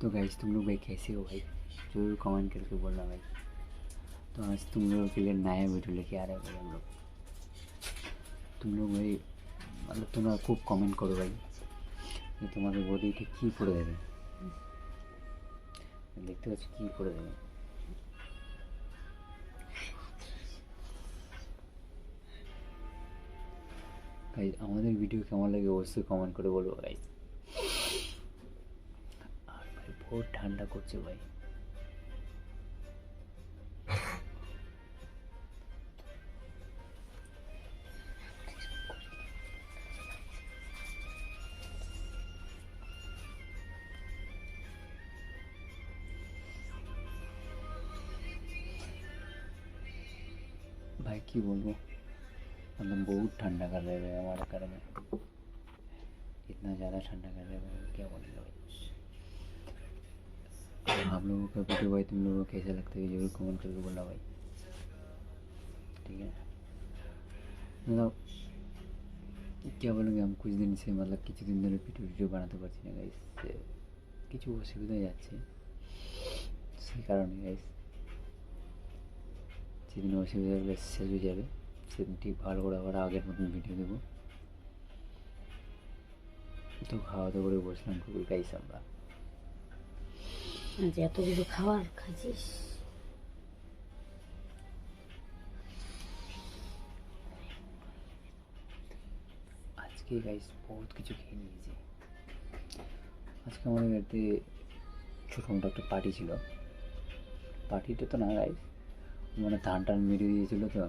तो गाइस तुम लोग भाई कैसे हो भाई, जरूर कमेंट करके बोलना भाई। तो आज तुम लोगों के लिए नया वीडियो लेके आ रहे हैं भाई हम लोग। तुम लोग भाई मतलब তোমরা খুব কমেন্ট করো ভাই যে তোমাদের বডিতে কী পরে দেবে, দেখতে পাচ্ছ কী পরে দেবে। গাইস আমাদের ভিডিও কেমন লাগে অবশ্যই কমেন্ট করে বলবো গাইস। আর ভাই বহুত ঠান্ডা করছে ভাই। भाई की बोलूँ मतलब बहुत ठंडा कर रहे हैं हमारे घर में, इतना ज़्यादा ठंडा कर रहे हैं क्या बोलेगा भाई। आप लोगों का वीडियो भाई तुम लोगों को कैसे लगता है जरूर कमेंट करके बोलना भाई, ठीक है। मतलब क्या बोलेंगे हम कुछ दिन से मतलब কিছু দিন ধরে ভিডিও বানাতে পারছি না গাইস, কিছু অসুবিধা যাচ্ছে সেই কারণে গাইস। যেদিন অসুবিধাগুলো শেষ হয়ে যাবে সেদিন ঠিক ভালো করে আবার আগের মতন ভিডিও দেবো। তো খাওয়া দাওয়া করে বসলাম খুবই গাইস আমরা। এত কিছু খাবার খাচ্ছিস? আজকে গাইস বহুত কিছু খেয়ে নিয়েছি। আজকে আমাদের বাড়িতে ছোটো মোটো একটা পার্টি ছিল, পার্টিটা তো না গাইস মানে ধান টান মেরে দিয়েছিলো তো,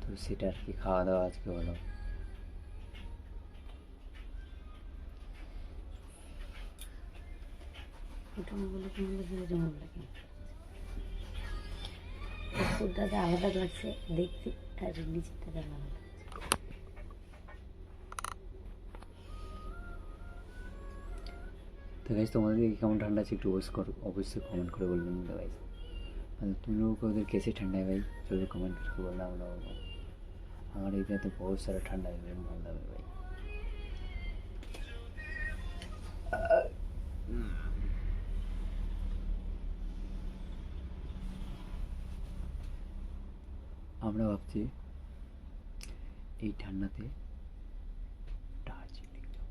তো সেটা আর কি খাওয়া দাওয়া আজকে হলো। ওটাতে আলাদা লাগছে দেখতে আর নিচেরটা আলাদা। तो गाइस तुम्हारे केमन ठंडा है একটু অবশ্যই কমেंट করে বলবেন तो गाइस मतलब तुम लोगों को उधर कैसे ठंडा है भाई जरूर कमेंट करके बोलना हम लोगों को। हमारे इधर तो बहुत सारा ठंडा है मालदा में भाई। আমরা ভাবছি এই ঠান্ডাতে দার্জিলিং যাব।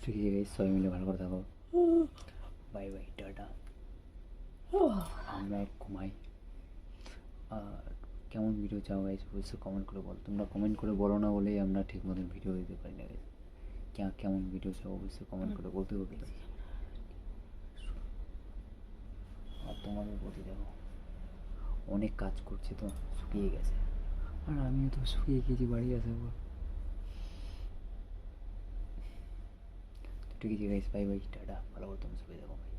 ঠিক আছে গাইস সবাই মিলে ভালো করে থাকো, বাই বাই টাটা। আমরা ঘুমাই। আর কেমন ভিডিও চাও গাইস অবশ্যই কমেন্ট করে বলো, তোমরা কমেন্ট করে বলো না বলেই আমরা ঠিক মতন ভিডিও দিতে পারি না গাইস। কেমন ভিডিও চাও অবশ্যই কমেন্ট করে বলতে হবে। আর তোমাদের প্রতি দেখো অনেক কাজ করছে তো শুকিয়ে গেছে, আর আমিও তো শুকিয়ে গেছি বাড়ি আসার পর। ঠিক আছে গাইস বাই বাই টাটা, ভালো করে তুমি শুকিয়ে দেখো ভাই।